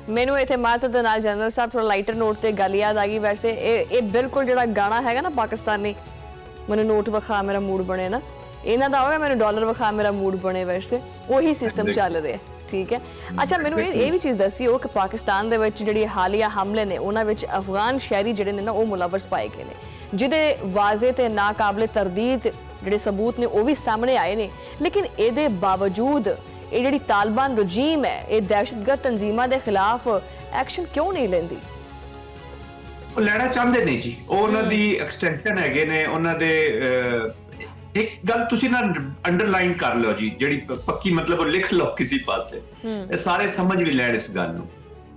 ਮੈਨੂੰ ਇੱਥੇ ਮਾਜ਼ਰਤ ਦੇ ਨਾਲ ਜਨਰਲ ਸਾਹਿਬ ਥੋੜਾ ਲਾਈਟਰ ਨੋਟ ਤੇ ਗੱਲ ਯਾਦ ਆ ਗਈ। ਵੈਸੇ ਇਹ ਬਿਲਕੁਲ ਜਿਹੜਾ ਗਾਣਾ ਹੈਗਾ ਨਾ ਪਾਕਿਸਤਾਨੀ, ਮੈਨੂੰ ਨੋਟ ਵਿਖਾ ਮੇਰਾ ਮੂਡ ਬਣੇ ਨਾ, ਇਹਨਾਂ ਦਾ ਹੋਗਾ ਮੈਨੂੰ ਡਾਲਰ ਵਿਖਾ ਮੇਰਾ ਮੂਡ ਬਣੇ, ਵੈਸੇ ਉਹੀ ਸਿਸਟਮ ਚੱਲ ਰਿਹਾ। ਠੀਕ ਹੈ, ਅੱਛਾ ਮੈਨੂੰ ਇਹ ਵੀ ਚੀਜ਼ ਦੱਸਿਓ ਕਿ ਪਾਕਿਸਤਾਨ ਦੇ ਵਿੱਚ ਜਿਹੜੀ ਹਾਲੀਆ ਹਮਲੇ ਨੇ ਉਹਨਾਂ ਵਿੱਚ ਅਫਗਾਨ ਸ਼ਹਿਰੀ ਜਿਹੜੇ ਨੇ ਨਾ ਉਹ ਮੁਲਵਸ ਪਾਏ ਗਏ ਨੇ, ਜਿਹਦੇ ਵਾਜ਼ੇ ਤੇ ਨਾਕਾਬਲੇ ਤਰਦੀਦ ਜਿਹੜੇ ਸਬੂਤ ਨੇ ਉਹ ਵੀ ਸਾਹਮਣੇ ਆਏ ਨੇ। ਲੇਕਿਨ ਇਹਦੇ ਬਾਵਜੂਦ ਇਹ ਜਿਹੜੀ ਤਾਲਿਬਾਨ ਰਜੀਮ ਹੈ ਇਹ ਦਹਿਸ਼ਤਗਰਦ ਤਨਜ਼ੀਮਾਂ ਦੇ ਖਿਲਾਫ ਐਕਸ਼ਨ ਕਿਉਂ ਨਹੀਂ ਲੈਂਦੀ? ਉਹ ਲੈਣਾ ਚਾਹੁੰਦੇ ਨੇ ਜੀ, ਉਹ ਉਹਨਾਂ ਦੀ ਐਕਸਟੈਂਸ਼ਨ ਹੈਗੇ ਨੇ ਉਹਨਾਂ ਦੇ। ਇੱਕ ਗੱਲ ਤੁਸੀਂ ਨਾ ਅੰਡਰਲਾਈਨ ਕਰ ਲਓ ਜੀ, ਜਿਹੜੀ ਪੱਕੀ ਮਤਲਬ ਉਹ ਲਿਖ ਲਓ ਕਿਸੇ ਪਾਸੇ, ਇਹ ਸਾਰੇ ਸਮਝ ਵੀ ਲੈਣ ਇਸ ਗੱਲ ਨੂੰ।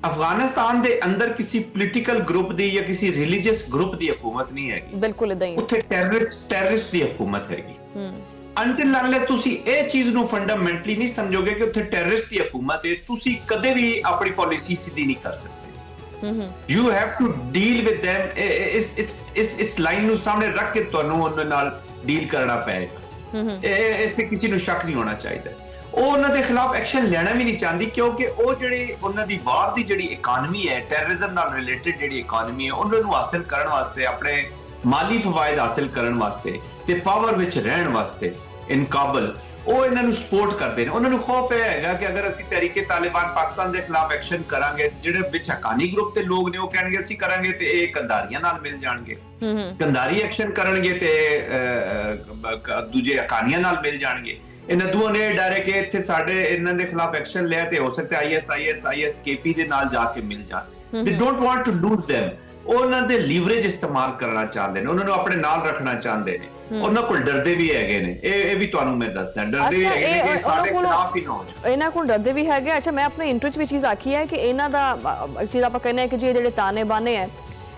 ਅਫਗਾਨਿਸਤਾਨ ਦੇ ਅੰਦਰ ਕਿਸੇ ਪੋਲੀਟੀਕਲ ਗਰੁੱਪ ਦੀ ਜਾਂ ਕਿਸੇ ਰਿਲੀਜੀਅਸ ਗਰੁੱਪ ਦੀ ਹਕੂਮਤ ਨਹੀਂ ਹੈਗੀ, ਬਿਲਕੁਲ ਇਦਾਂ ਹੀ। ਉੱਥੇ ਟੈਰਰਿਸਟ ਦੀ ਹਕੂਮਤ ਹੈਗੀ। ਅੰਟਿਲ ਅਨਲੈਸ ਤੁਸੀਂ ਇਹ ਚੀਜ਼ ਨੂੰ ਫੰਡਾਮੈਂਟਲੀ ਨਹੀਂ ਸਮਝੋਗੇ ਕਿ ਉੱਥੇ ਟੈਰਰਿਸਟ ਦੀ ਹਕੂਮਤ ਹੈ, ਤੁਸੀਂ ਕਦੇ ਵੀ ਆਪਣੀ ਪਾਲਿਸੀ ਸਿੱਧੀ ਨਹੀਂ ਕਰ ਸਕਦੇ। You have to deal with them। ਇਸ ਲਾਈਨ ਨੂੰ ਸਾਹਮਣੇ ਰੱਖ ਕੇ ਤੁਹਾਨੂੰ ਉਹਨਾਂ ਨਾਲ ਡੀਲ ਕਰਨਾ ਪਏਗਾ। ਇਸ ਤੇ ਕਿਸੇ ਨੂੰ ਸ਼ੱਕ ਨਹੀਂ ਹੋਣਾ ਚਾਹੀਦਾ। ਉਹ ਉਹਨਾਂ ਦੇ ਖਿਲਾਫ ਐਕਸ਼ਨ ਲੈਣਾ ਵੀ ਨਹੀਂ ਚਾਹੁੰਦੀ, ਕਿਉਂਕਿ ਉਹ ਜਿਹੜੀ ਉਹਨਾਂ ਦੀ ਬਾਹਰ ਦੀ ਜਿਹੜੀ ਇਕਾਨਮੀ ਹੈ, ਟੈਰਰਿਜ਼ਮ ਨਾਲ ਰਿਲੇਟਡ ਜਿਹੜੀ ਇਕਾਨਮੀ ਹੈ, ਉਹਨਾਂ ਨੂੰ ਹਾਸਲ ਕਰਨ ਵਾਸਤੇ, ਆਪਣੇ ਮਾਲੀ ਫਵਾਇਦ ਹਾਸਲ ਕਰਨ ਵਾਸਤੇ ਤੇ ਪਾਵਰ ਵਿੱਚ ਰਹਿਣ ਵਾਸਤੇ ਇਨ ਕਾਬਲ, ਉਹ ਇਹਨਾਂ ਨੂੰ ਸਪੋਰਟ ਕਰਦੇ ਨੇ। ਉਹਨਾਂ ਨੂੰ ਖੌਫ ਇਹ ਹੈਗਾ ਕਿ ਅਗਰ ਅਸੀਂ ਤਹਿਰੀਕੇ ਤਾਲਿਬਾਨ ਪਾਕਿਸਤਾਨ ਦੇ ਖਿਲਾਫ ਐਕਸ਼ਨ ਕਰਾਂਗੇ, ਜਿਹੜੇ ਵਿੱਚ ਹਕਾਨੀ ਗਰੁੱਪ ਦੇ ਲੋਕ ਨੇ ਉਹ ਕਹਿਣਗੇ ਅਸੀਂ ਕਰਾਂਗੇ ਤੇ ਇਹ ਕੰਧਾਰੀਆਂ ਨਾਲ ਮਿਲ ਜਾਣਗੇ, ਕੰਧਾਰੀ ਐਕਸ਼ਨ ਕਰਨਗੇ ਤੇ ਦੂਜੇ ਹਕਾਨੀਆਂ ਨਾਲ ਮਿਲ ਜਾਣਗੇ। ਇਹਨਾਂ ਦੋਵਾਂ ਨੇ ਡਰ ਹੈ ਕਿ ਇੱਥੇ ਸਾਡੇ ਇਹਨਾਂ ਦੇ ਖਿਲਾਫ ਐਕਸ਼ਨ ਲਿਆ ਤੇ ਹੋ ਸਕਦਾ ISIS-KP ਦੇ ਨਾਲ ਜਾ ਕੇ ਮਿਲ ਜਾਣ। They don't want to lose them। ਉਹ ਉਹਨਾਂ ਦੇ ਲੀਵਰੇਜ ਇਸਤੇਮਾਲ ਕਰਨਾ ਚਾਹੁੰਦੇ ਨੇ, ਉਹਨਾਂ ਨੂੰ ਆਪਣੇ ਨਾਲ ਰੱਖਣਾ ਚਾਹੁੰਦੇ ਨੇ। ਉਹਨਾਂ ਕੋਲ ਡਰਦੇ ਵੀ ਹੈਗੇ ਨੇ, ਇਹ ਵੀ ਤੁਹਾਨੂੰ ਮੈਂ ਦੱਸਦਾ, ਡਰਦੇ ਵੀ ਹੈਗੇ ਨੇ ਕਿ ਸਾਡੇ ਖਿਲਾਫ ਹੀ ਨਾ ਹੋ ਜਾਏ। ਇਹਨਾਂ ਕੋਲ ਡਰਦੇ ਵੀ ਹੈਗੇ। ਅੱਛਾ, ਮੈਂ ਆਪਣੇ ਇੰਟਰੋ 'ਚ ਵੀ ਚੀਜ਼ ਆਖੀ ਹੈ ਕਿ ਇਹਨਾਂ ਦਾ ਚੀਜ਼ ਆਪਾਂ ਕਹਿੰਦੇ ਆ ਕਿ ਜੀ ਜਿਹੜੇ ਤਾਨੇ ਬਾਨੇ ਹੈ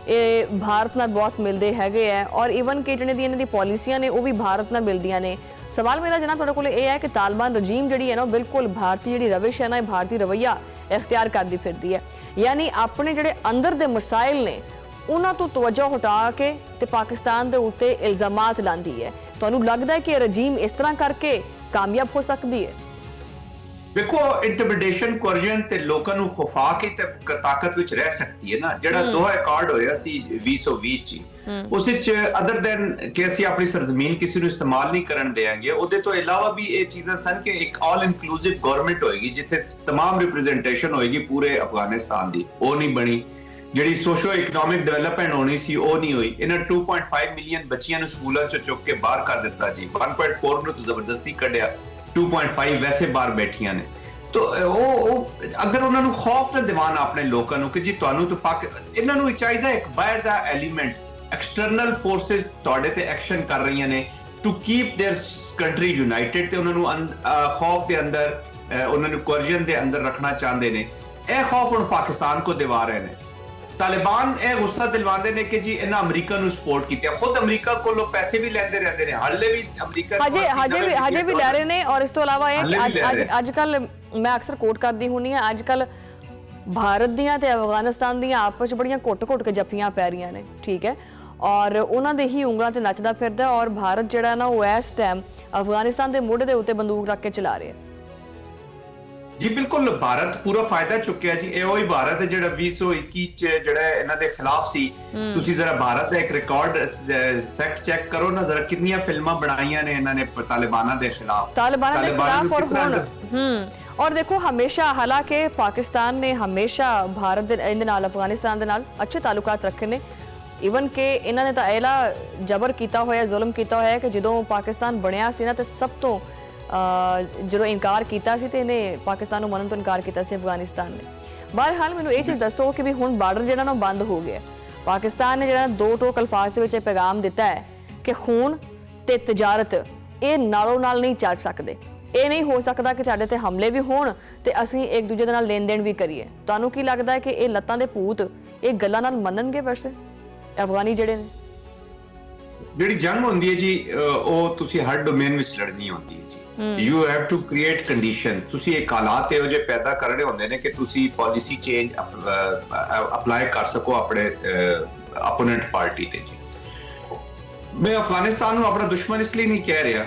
ਇਹ ਭਾਰਤ ਨਾਲ ਬਹੁਤ ਮਿਲਦੇ ਹੈਗੇ ਹੈ, ਔਰ ਈਵਨ ਕਿ ਜਿਹੜੇ ਦੀ ਇਹਨਾਂ ਦੀ ਪਾਲਿਸੀਆਂ ਨੇ ਉਹ ਵੀ ਭਾਰਤ ਨਾਲ ਮਿਲਦੀਆਂ ਨੇ। ਸਵਾਲ ਮੇਰਾ ਜਨਾਬ ਤੁਹਾਡੇ ਕੋਲ ਇਹ ਹੈ ਕਿ ਤਾਲਿਬਾਨ ਰਜੀਮ ਜਿਹੜੀ ਹੈ ਨਾ ਬਿਲਕੁਲ ਭਾਰਤੀ ਜਿਹੜੀ ਰਵਿਸ਼ ਹੈ ਨਾ, ਇਹ ਭਾਰਤੀ ਰਵੱਈਆ ਇਖਤਿਆਰ ਕਰਦੀ ਫਿਰਦੀ ਹੈ, ਯਾਨੀ ਆਪਣੇ ਜਿਹੜੇ ਅੰਦਰ ਦੇ ਮਸਾਇਲ ਨੇ ਉਹਨਾਂ ਤੋਂ ਤਵੱਜੋ ਹਟਾ ਕੇ ਤੇ ਪਾਕਿਸਤਾਨ ਦੇ ਉੱਤੇ ਇਲਜ਼ਾਮਾਤ ਲਾਉਂਦੀ ਹੈ। ਤੁਹਾਨੂੰ ਲੱਗਦਾ ਹੈ ਕਿ ਇਹ ਰਜੀਮ ਇਸ ਤਰ੍ਹਾਂ ਕਰਕੇ ਕਾਮਯਾਬ ਹੋ ਸਕਦੀ ਹੈ? ਵੇਖੋ, ਇੰਟੀਮੀਡੇਸ਼ਨ, ਕੋਰਜਨ ਤੇ ਲੋਕਾਂ ਨੂੰ ਖੁਫਾ ਕੇ ਤੇ ਤਾਕਤ ਵਿੱਚ ਰਹਿ ਸਕਦੀ ਹੈ ਨਾ। ਜਿਹੜਾ ਦੋਹਾ ਅਕਾਰਡ ਹੋਇਆ ਸੀ 2020 ਚ, ਉਸ ਵਿੱਚ ਅਦਰ ਦੈਨ ਕਿ ਅਸੀਂ ਆਪਣੀ ਸਰਜ਼ਮੀਨ ਕਿਸੇ ਨੂੰ ਇਸਤੇਮਾਲ ਨਹੀਂ ਕਰਨ ਦੇਵਾਂਗੇ, ਉਹਦੇ ਤੋਂ ਇਲਾਵਾ ਵੀ ਇਹ ਚੀਜ਼ਾਂ ਸਨ ਕਿ ਇੱਕ ਆਲ ਇਨਕਲੂਸਿਵ ਗਵਰਨਮੈਂਟ ਹੋਏਗੀ ਜਿੱਥੇ ਤਮਾਮ ਰਿਪਰੈਜ਼ੈਂਟੇਸ਼ਨ ਹੋਏਗੀ ਪੂਰੇ ਅਫਗਾਨਿਸਤਾਨ ਦੀ। ਉਹ ਨਹੀਂ ਬਣੀ। ਜਿਹੜੀ ਸੋਸ਼ੋ ਇਕਨੋਮਿਕ ਡਿਵੈਲਪਮੈਂਟ ਹੋਣੀ ਸੀ ਉਹ ਨਹੀਂ ਹੋਈ। ਇਹਨਾਂ 2.5 ਮਿਲੀਅਨ ਬੱਚਿਆਂ ਨੂੰ ਸਕੂਲਾਂ ਚੋਂ ਚੁੱਕ ਕੇ ਬਾਹਰ ਕਰ ਦਿੱਤਾ ਜੀ। 1.4 ਨੂੰ ਤਾਂ ਜ਼ਬਰਦਸਤੀ ਕੱਢਿਆ, 2.5 ਵੈਸੇ ਬਾਹਰ ਬੈਠੀਆਂ ਨੇ। ਤੋ ਉਹ ਅਗਰ ਉਹਨਾਂ ਨੂੰ ਖੌਫ ਨਾ ਦਿਵਾਨ ਆਪਣੇ ਲੋਕਾਂ ਨੂੰ ਕਿ ਜੀ ਤੁਹਾਨੂੰ ਤਾਂ ਇਹਨਾਂ ਨੂੰ ਚਾਹੀਦਾ ਇੱਕ ਬਾਹਰ ਦਾ ਐਲੀਮੈਂਟ, ਐਕਸਟਰਨਲ ਫੋਰਸਿਸ ਤੁਹਾਡੇ ਤੇ ਐਕਸ਼ਨ ਕਰ ਰਹੀਆਂ ਨੇ to keep their country united, ਤੇ ਉਹਨਾਂ ਨੂੰ ਖੌਫ ਦੇ ਅੰਦਰ, ਉਹਨਾਂ ਨੂੰ ਕੋਰਜਨ ਦੇ ਅੰਦਰ ਰੱਖਣਾ ਚਾਹੁੰਦੇ ਨੇ। ਇਹ ਖੌਫ ਹੁਣ ਪਾਕਿਸਤਾਨ ਕੋ ਦਿਵਾ ਰਹੇ ਨੇ। ਤਾਲਿਬਾਨ ਇਹ ਗੁੱਸਾ ਦਿਲਵਾਉਂਦੇ ਨੇ ਕਿ ਜੀ ਇਹਨਾਂ ਅਮਰੀਕਾ ਨੂੰ ਸਪੋਰਟ ਕੀਤਾ। ਖੁਦ ਅਮਰੀਕਾ ਕੋਲੋਂ ਪੈਸੇ ਵੀ ਲੈਂਦੇ ਰਹਿੰਦੇ ਨੇ, ਹਾਲੇ ਵੀ ਅਮਰੀਕਾ ਹਜੇ ਵੀ ਲੈ ਰਹੇ ਨੇ। ਔਰ ਇਸ ਤੋਂ ਇਲਾਵਾ ਇਹ ਅੱਜ ਕੱਲ ਮੈਂ ਅਕਸਰ ਕੋਟ ਕਰਦੀ ਹੁੰਨੀ ਆ, ਅੱਜ ਕੱਲ ਭਾਰਤ ਦੀਆਂ ਤੇ ਅਫਗਾਨਿਸਤਾਨ ਦੀਆਂ ਆਪਸ ਚ ਬੜੀਆਂ ਘੁੱਟ-ਘੁੱਟ ਕੇ ਜੱਫੀਆਂ ਪੈ ਰਹੀਆਂ ਨੇ। ਠੀਕ ਹੈ, ਔਰ ਉਹਨਾਂ ਦੇ ਹੀ ਉਂਗਲਾਂ ਤੇ ਨੱਚਦਾ ਫਿਰਦਾ, ਔਰ ਭਾਰਤ ਜਿਹੜਾ ਨਾ ਉਹ ਇਸ ਟਾਈਮ ਅਫਗਾਨਿਸਤਾਨ ਦੇ ਮੋਢੇ ਦੇ ਉੱਤੇ ਬੰਦੂਕ ਰੱਖ ਕੇ ਚਲਾ ਰਿਹਾ ਜੀ। ਬਿਲਕੁਲ, ਭਾਰਤ ਪੂਰਾ ਫਾਇਦਾ ਚੁੱਕਿਆ ਜੀ। ਇਹ ਉਹੀ ਭਾਰਤ ਹੈ ਜਿਹੜਾ 2021 ਚ ਜਿਹੜਾ ਇਹਨਾਂ ਦੇ ਖਿਲਾਫ ਸੀ। ਤੁਸੀਂ ਜ਼ਰਾ ਭਾਰਤ ਦਾ ਇੱਕ ਰਿਕਾਰਡ ਫੈਕਟ ਚੈੱਕ ਕਰੋ ਨਾ ਜ਼ਰਾ, ਕਿੰਨੀਆਂ ਫਿਲਮਾਂ ਬਣਾਈਆਂ ਨੇ ਇਹਨਾਂ ਨੇ ਤਾਲਿਬਾਨਾਂ ਦੇ ਖਿਲਾਫ। ਔਰ ਹੁਣ ਔਰ ਦੇਖੋ, ਹਮੇਸ਼ਾ ਹਾਲਾਂਕਿ ਪਾਕਿਸਤਾਨ ਨੇ ਹਮੇਸ਼ਾ ਭਾਰਤ ਦੇ ਇਹਦੇ ਨਾਲ, ਅਫਗਾਨਿਸਤਾਨ ਦੇ ਨਾਲ ਅੱਛੇ ਤਾਲੁਕਾਤ ਰੱਖੇ ਨੇ। ਈਵਨ ਕਿ ਇਹਨਾਂ ਨੇ ਤਾਂ ਇਹਲਾ ਜ਼ਬਰ ਕੀਤਾ ਹੋਇਆ, ਜ਼ੁਲਮ ਕੀਤਾ ਹੋਇਆ ਕਿ ਜਦੋਂ ਪਾਕਿਸਤਾਨ ਬਣਿਆ ਸੀ ਨਾ ਤੇ ਸਭ ਤੋਂ ਜਦੋਂ ਇਨਕਾਰ ਕੀਤਾ ਸੀ ਤੇ ਇਹਨੇ ਪਾਕਿਸਤਾਨ ਨੂੰ ਮੰਨਣ ਤੋਂ ਇਨਕਾਰ ਕੀਤਾ ਸੀ ਅਫਗਾਨਿਸਤਾਨ ਨੇ। ਬਹਰਹਾਲ ਮੈਨੂੰ ਇਹ ਚੀਜ਼ ਦੱਸੋ ਕਿ ਵੀ ਹੁਣ ਬਾਰਡਰ ਜਿਹੜਾ ਨਾ ਬੰਦ ਹੋ ਗਿਆ। ਪਾਕਿਸਤਾਨ ਨੇ ਜਿਹੜਾ ਦੋ ਟੋਕ ਅਲਫਾਜ਼ ਦੇ ਵਿੱਚ ਇਹ ਪੈਗਾਮ ਦਿੱਤਾ ਹੈ ਕਿ ਖੂਨ ਤੇ ਤਜਾਰਤ ਇਹ ਨਾਲੋਂ ਨਾਲ ਨਹੀਂ ਚੱਲ ਸਕਦੇ। ਇਹ ਨਹੀਂ ਹੋ ਸਕਦਾ ਕਿ ਸਾਡੇ ਤੇ ਹਮਲੇ ਵੀ ਹੋਣ ਤੇ ਅਸੀਂ ਇੱਕ ਦੂਜੇ ਦੇ ਨਾਲ ਲੈਣ ਦੇਣ ਵੀ ਕਰੀਏ। ਤੁਹਾਨੂੰ ਕੀ ਲੱਗਦਾ ਹੈ ਕਿ ਇਹ ਲੱਤਾਂ ਦੇ ਭੂਤ ਇਹ ਗੱਲਾਂ ਨਾਲ ਮੰਨਣਗੇ? ਵੈਸੇ ਅਫਗਾਨੀ ਜਿਹੜੇ ਨੇ, ਜਿਹੜੀ ਜੰਗ ਹੁੰਦੀ ਹੈ ਜੀ ਉਹ ਤੁਸੀਂ ਹਰ ਡੋਮੇਨ ਵਿੱਚ ਲੜਨੀ ਹੁੰਦੀ ਹੈ ਜੀ। You have to create condition. ਤੁਸੀਂ ਇੱਕ ਹਾਲਾਤ ਇਹੋ ਜਿਹੇ ਪੈਦਾ ਕਰਨੇ ਹੁੰਦੇ ਨੇ ਕਿ ਤੁਸੀਂ ਪਾਲਿਸੀ ਚੇਂਜ ਅਪਲਾਈ ਕਰ ਸਕੋ ਆਪਣੇ ਆਪੋਨੈਂਟ ਪਾਰਟੀ ਤੇ ਜੀ। ਮੈਂ ਅਫਗਾਨਿਸਤਾਨ ਨੂੰ ਆਪਣਾ ਦੁਸ਼ਮਣ ਇਸ ਲਈ ਨਹੀਂ ਕਹਿ ਰਿਹਾ,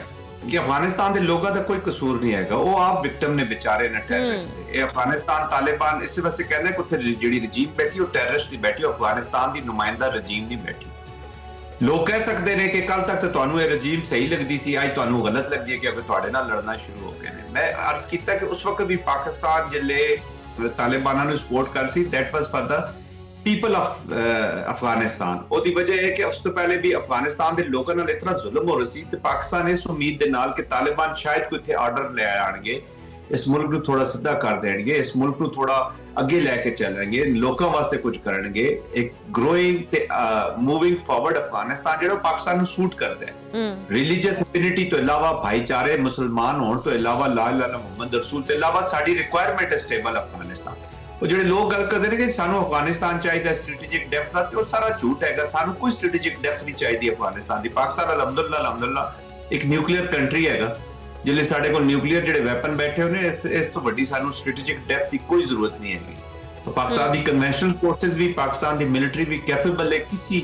ਕਿ ਅਫਗਾਨਿਸਤਾਨ ਦੇ ਲੋਕਾਂ ਦਾ ਕੋਈ ਕਸੂਰ ਨਹੀਂ ਹੈਗਾ, ਉਹ ਆਪ ਵਿਕਟਮ ਨੇ ਵਿਚਾਰੇ ਨੇ ਟੈਰਰਿਸਟ ਦੇ। ਇਹ ਅਫਗਾਨਿਸਤਾਨ ਤਾਲਿਬਾਨ ਇਸੇ ਵਾਸਤੇ ਕਹਿੰਦੇ ਕਿ ਉੱਥੇ ਜਿਹੜੀ ਰਜੀਮ ਬੈਠੀ ਉਹ ਟੈਰਰਿਸਟ ਦੀ ਬੈਠੀ, ਅਫਗਾਨਿਸਤਾਨ ਦੀ ਨੁਮਾਇੰਦਾ ਰਜੀਮ ਨਹੀਂ ਬੈਠੀ। ਲੋਕ ਕਹਿ ਸਕਦੇ ਨੇ ਕਿ ਕੱਲ ਤੱਕ ਤਾਂ ਤੁਹਾਨੂੰ ਇਹ ਰਜੀਮ ਸਹੀ ਲੱਗਦੀ ਸੀ, ਅੱਜ ਤੁਹਾਨੂੰ ਗਲਤ ਲੱਗਦੀ ਹੈ ਕਿ ਤੁਹਾਡੇ ਨਾਲ ਲੜਨਾ ਸ਼ੁਰੂ ਹੋ ਗਏ ਨੇ। ਮੈਂ ਅਰਜ਼ ਕੀਤਾ ਕਿ ਉਸ ਵਕਤ ਵੀ ਪਾਕਿਸਤਾਨ ਜਿਹੜੇ ਤਾਲਿਬਾਨਾਂ ਨੂੰ ਸਪੋਰਟ ਕਰ ਸੀ, that was for the people of Afghanistan. ਉਹਦੀ ਵਜ੍ਹਾ ਇਹ ਕਿ ਉਸ ਤੋਂ ਪਹਿਲੇ ਵੀ ਅਫਗਾਨਿਸਤਾਨ ਦੇ ਲੋਕਾਂ ਨਾਲ ਇਤਨਾ ਜ਼ੁਲਮ ਹੋ ਰਿਹਾ ਸੀ ਤੇ ਪਾਕਿਸਤਾਨ ਇਸ ਉਮੀਦ ਦੇ ਨਾਲ ਕਿ ਤਾਲਿਬਾਨ ਸ਼ਾਇਦ ਕੋਈ ਇੱਥੇ ਆਰਡਰ ਲੈ ਆਣਗੇ, ਇਸ ਮੁਲਕ ਨੂੰ ਥੋੜਾ ਸਿੱਧਾ ਕਰ ਦੇਣਗੇ, ਇਸ ਮੁਲਕ ਨੂੰ ਥੋੜਾ ਅੱਗੇ ਲੈ ਕੇ ਚੱਲਣਗੇ, ਲੋਕਾਂ ਵਾਸਤੇ ਕੁਝ ਕਰਨਗੇ। ਇੱਕ ਗਰੋਇੰਗ ਤੇ ਮੂਵਿੰਗ ਫਾਰਵਰਡ ਅਫਗਾਨਿਸਤਾਨ ਜਿਹੜਾ ਪਾਕਿਸਤਾਨ ਨੂੰ ਸੂਟ ਕਰਦਾ ਹੈ। ਰਿਲੀਜੀਅਸ ਯੂਨਿਟੀ ਤੋਂ ਇਲਾਵਾ, ਭਾਈਚਾਰੇ, ਮੁਸਲਮਾਨ ਹੋਣ ਤੋਂ ਇਲਾਵਾ, ਲਾ ਇਲਾਹਾ ਇਲlallah ਮੁਹੰਮਦ ਰਸੂਲ ਤੋਂ ਇਲਾਵਾ ਸਾਡੀ ਰਿਕੁਆਇਰਮੈਂਟ ਹੈ ਸਟੇਬਲ ਅਫਗਾਨਿਸਤਾਨ। ਉਹ ਜਿਹੜੇ ਲੋਕ ਗੱਲ ਕਰਦੇ ਨੇ ਕਿ ਸਾਨੂੰ ਅਫਗਾਨਿਸਤਾਨ ਚਾਹੀਦਾ ਸਟ੍ਰੈਟੇਜਿਕ ਡੈਪਥ ਦਾ, ਤੇ ਉਹ ਸਾਰਾ ਝੂਠ ਹੈਗਾ। ਸਾਨੂੰ ਕੋਈ ਸਟ੍ਰੈਟੇਜਿਕ ਡੈਪਥ ਨਹੀਂ ਚਾਹੀਦੀ ਅਫਗਾਨਿਸਤਾਨ ਦੀ। ਪਾਕਿਸਤਾਨ ਅਲਹਮਦੁਲਿल्लाह ਇੱਕ ਨਿਊਕਲੀਅਰ ਕੰਟਰੀ ਹੈਗਾ, ਜਿਹੜੇ ਸਾਡੇ ਕੋਲ ਨਿਊਕਲੀਅਰ ਜਿਹੜੇ ਵੈਪਨ ਬੈਠੇ ਹੋਏ ਨੇ, ਇਸ ਤੋਂ ਵੱਡੀ ਸਾਨੂੰ ਸਟ੍ਰੈਟੇਜਿਕ ਡੈਪਥ ਦੀ ਕੋਈ ਜ਼ਰੂਰਤ ਨਹੀਂ ਹੈਗੀ। ਪਾਕਿਸਤਾਨ ਦੀ ਕਨਵੈਨਸ਼ਨਲ ਫੋਰਸਸ ਵੀ, ਪਾਕਿਸਤਾਨ ਦੀ ਮਿਲਟਰੀ ਵੀ ਕੈਪੇਬਲ ਹੈ ਕਿਸੇ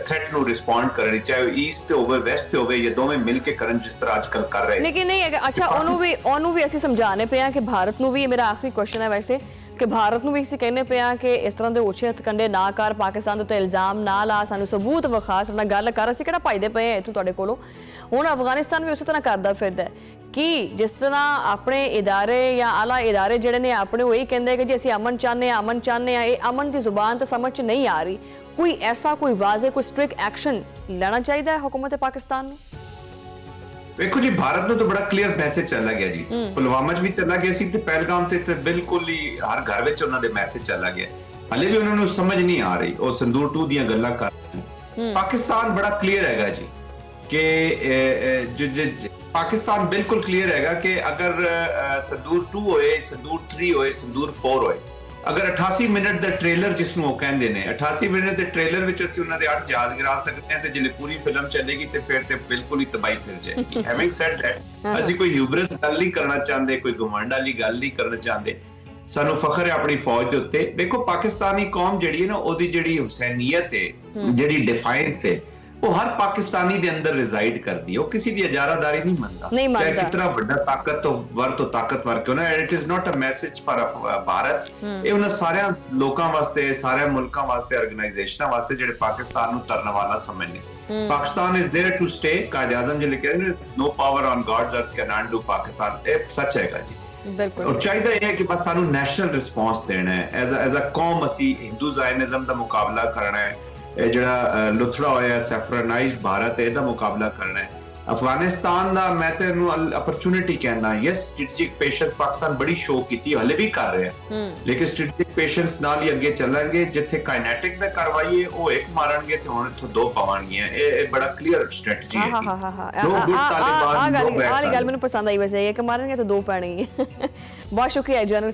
ਥ੍ਰੈਟ ਨੂੰ ਰਿਸਪੌਂਡ ਕਰਨ, ਚਾਹੇ ਈਸਟ ਤੇ ਹੋਵੇ ਵੈਸਟ ਤੇ ਹੋਵੇ, ਜਾਂ ਦੋਵੇਂ ਮਿਲ ਕੇ ਕਰਨ ਜਿਸ ਤਰ੍ਹਾਂ ਅੱਜਕੱਲ ਕਰ ਰਹੇ। ਲੇਕਿਨ ਨਹੀਂ ਹੈਗਾ। ਅੱਛਾ, ਉਹਨੂੰ ਵੀ ਅਸੀਂ ਸਮਝਾਣੇ ਪਿਆ ਕਿ ਭਾਰਤ ਨੂੰ ਵੀ, ਮੇਰਾ ਆਖਰੀ ਕੁਐਸਚਨ ਹੈ ਵੈਸੇ, ਕਿ ਭਾਰਤ ਨੂੰ ਵੀ ਅਸੀਂ ਕਹਿੰਦੇ ਪਿਆ ਕਿ ਇਸ ਤਰ੍ਹਾਂ ਦੇ ਉੱਚੇ ਹੱਥਕੰਡੇ ਨਾ ਕਰ, ਪਾਕਿਸਤਾਨ ਦੇ ਉੱਤੇ ਇਲਜ਼ਾਮ ਨਾ ਲਾ, ਸਾਨੂੰ ਸਬੂਤ ਵਿਖਾ, ਸਾਡੇ ਨਾਲ ਗੱਲ ਕਰ, ਅਸੀਂ ਕਿਹੜਾ ਭਜਦੇ ਪਏ ਆ ਇੱਥੋਂ ਤੁਹਾਡੇ ਕੋਲੋਂ। ਹੁਣ ਅਫਗਾਨਿਸਤਾਨ ਵੀ ਉਸੇ ਤਰ੍ਹਾਂ ਕਰਦਾ ਫਿਰਦਾ ਕਿ ਜਿਸ ਤਰ੍ਹਾਂ ਆਪਣੇ ਇਦਾਰੇ ਜਾਂ ਆਲਾ ਇਦਾਰੇ ਜਿਹੜੇ ਨੇ ਆਪਣੇ ਉਹ ਹੀ ਕਹਿੰਦੇ ਕਿ ਜੀ ਅਸੀਂ ਅਮਨ ਚਾਹੁੰਦੇ ਆ, ਅਮਨ ਚਾਹੁੰਦੇ ਆ। ਇਹ ਅਮਨ ਦੀ ਜ਼ੁਬਾਨ ਤਾਂ ਸਮਝ 'ਚ ਨਹੀਂ ਆ ਰਹੀ। ਕੋਈ ਐਸਾ ਕੋਈ ਵਾਜ਼ੇ, ਕੋਈ ਸਟ੍ਰਿਕਟ ਐਕਸ਼ਨ ਲੈਣਾ ਚਾਹੀਦਾ ਹੈ ਹੁਕੂਮਤ ਪਾਕਿਸਤਾਨ ਨੂੰ। ਵੇਖੋ ਜੀ, ਭਾਰਤ ਨੂੰ ਤਾਂ ਬੜਾ ਕਲੀਅਰ ਮੈਸੇਜ ਚੱਲਾ ਗਿਆ ਜੀ। ਪੁਲਵਾਮਾ 'ਚ ਵੀ ਚੱਲਾ ਗਿਆ ਸੀ ਤੇ ਪਹਿਲਗਾਮ ਤੇ ਬਿਲਕੁਲ ਹੀ ਹਰ ਘਰ ਵਿੱਚ ਉਹਨਾਂ ਦੇ ਮੈਸੇਜ ਚੱਲਾ ਗਿਆ। ਹਲੇ ਵੀ ਉਹਨਾਂ ਨੂੰ ਸਮਝ ਨਹੀਂ ਆ ਰਹੀ, ਉਹ ਸੰਦੂਰ 2 ਦੀਆਂ ਗੱਲਾਂ ਕਰ ਰਹੇ ਨੇ। ਪਾਕਿਸਤਾਨ ਬੜਾ ਕਲੀਅਰ ਹੈਗਾ ਜੀ ਕਿ ਪਾਕਿਸਤਾਨ ਬਿਲਕੁਲ ਕਲੀਅਰ ਹੈਗਾ ਕਿ ਅਗਰ ਸੰਦੂਰ 2 ਹੋਏ, ਸੰਦੂਰ 3 ਹੋਏ, ਸੰਦੂਰ 4 ਹੋਏ, ਅਗਰ 88 ਮਿੰਟ ਦਾ ਟ੍ਰੇਲਰ ਜਿਸ ਨੂੰ ਉਹ ਕਹਿੰਦੇ ਨੇ, 88 ਮਿੰਟ ਦੇ ਟ੍ਰੇਲਰ ਵਿੱਚ ਅਸੀਂ ਉਹਨਾਂ ਦੇ 8 ਜਹਾਜ਼ ਗਿਰਾ ਸਕਦੇ ਹਾਂ ਤੇ ਜੇ ਪੂਰੀ ਫਿਲਮ ਚੱਲੇਗੀ ਤੇ ਫਿਰ ਤੇ ਬਿਲਕੁਲ ਹੀ ਤਬਾਹੀ ਫਿਰ ਜਾਏਗੀ। ਹੈਵਿੰਗ ਸੈਡ ਦੈਟ, ਅਸੀਂ ਕੋਈ ਹਿਊਬਰਸ ਗੱਲ ਨਹੀਂ ਕਰਨਾ ਚਾਹੁੰਦੇ, ਕੋਈ ਘਮੰਡ ਵਾਲੀ ਗੱਲ ਨਹੀਂ ਕਰਨਾ ਚਾਹੁੰਦੇ। ਸਾਨੂੰ ਫਖਰ ਹੈ ਆਪਣੀ ਫੌਜ ਦੇ ਉੱਤੇ। ਦੇਖੋ, ਪਾਕਿਸਤਾਨੀ ਕੌਮ ਜਿਹੜੀ ਹੈ ਨਾ, ਉਹਦੀ ਜਿਹੜੀ ਹੁਸੈਨੀਅਤ ਹੈ, ਜਿਹੜੀ ਡਿਫਾਈਨੈਂਸ ਹੈ, ਉਹ ਹਰ ਪਾਕਿਸਤਾਨੀ ਦੇ ਅੰਦਰ ਰਿਜ਼ਾਈਡ ਕਰਦੀ ਹੈ। ਉਹ ਕਿਸੇ ਦੀ ਇਜਾਰਾਦਾਰੀ ਨਹੀਂ ਮੰਨਦਾ, ਚਾਹੇ ਕਿਤਨਾ ਵੱਡਾ ਤਾਕਤਵਰ ਕਿਉਂ ਨਾ। It is not a message for Bharat. ਇਹ ਉਹਨਾਂ ਸਾਰਿਆਂ ਲੋਕਾਂ ਵਾਸਤੇ, ਸਾਰਿਆਂ ਮੁਲਕਾਂ ਵਾਸਤੇ, ਆਰਗੇਨਾਈਜੇਸ਼ਨਾਂ ਵਾਸਤੇ ਜਿਹੜੇ ਪਾਕਿਸਤਾਨ ਨੂੰ ਤਰਨ ਵਾਲਾ ਸਮਝਦੇ। Pakistan is there to stay. Quaid Azam ਜਿਹੜੇ ਕਹਿੰਦੇ ਨੇ, no power on God's earth can undo Pakistan, ਇਹ ਸੱਚ ਹੈਗਾ ਜੀ। ਬਿਲਕੁਲ। ਔਰ ਚਾਹੀਦਾ ਇਹ ਹੈ ਕਿ ਬਸ ਸਾਨੂੰ ਨੈਸ਼ਨਲ ਰਿਸਪੌਂਸ ਦੇਣਾ ਹੈ। ਐਜ਼ ਅ ਕੌਮ ਅਸੀਂ ਹਿੰਦੂ ਜ਼ਾਇਨਿਜ਼ਮ ਦਾ ਮੁਕਾਬਲਾ ਕਰਨਾ ਹੈ। ਇਹ ਜਿਹੜਾ ਲੁਥੜਾ ਹੋਇਆ ਸੈਫਰਨਾਈਜ਼ਡ ਭਾਰਤ, ਇਹਦਾ ਮੁਕਾਬਲਾ ਕਰਨਾ ਹੈ। ਅਫਗਾਨਿਸਤਾਨ ਦਾ ਮੈਂ ਤੇ ਇਹਨੂੰ ਅਪਰਚੂਨਿਟੀ ਕਹਿੰਦਾ। ਯੈਸ, ਸਟ੍ਰੈਟੇਜਿਕ ਪੇਸ਼ੈਂਸ ਪਾਕਿਸਤਾਨ ਬੜੀ ਸ਼ੋ ਕੀਤੀ, ਹਲੇ ਵੀ ਕਰ ਰਿਹਾ, ਲੇਕਿਨ ਸਟ੍ਰੈਟੇਜਿਕ ਪੇਸ਼ੈਂਸ ਨਾਲ ਹੀ ਅੱਗੇ ਚੱਲਾਂਗੇ। ਜਿੱਥੇ ਕਾਈਨੈਟਿਕ ਦਾ ਕਾਰਵਾਈ ਹੈ ਉਹ ਇੱਕ ਮਾਰਨਗੇ ਤੇ ਹੁਣ ਇੱਥੋਂ 2 ਪਾਵਾਂਗੀਆਂ। ਇਹ ਬੜਾ ਕਲੀਅਰ ਸਟ੍ਰੈਟਜੀ ਹੈ। ਆਹ ਗੱਲ ਮੈਨੂੰ ਪਸੰਦ ਆਈ ਵੈਸੇ, ਇੱਕ ਮਾਰਨਗੇ ਤਾਂ 2 ਪੈਣਗੇ। ਬਹੁਤ ਸ਼ੁਕਰੀਆ ਜਨਰਲ।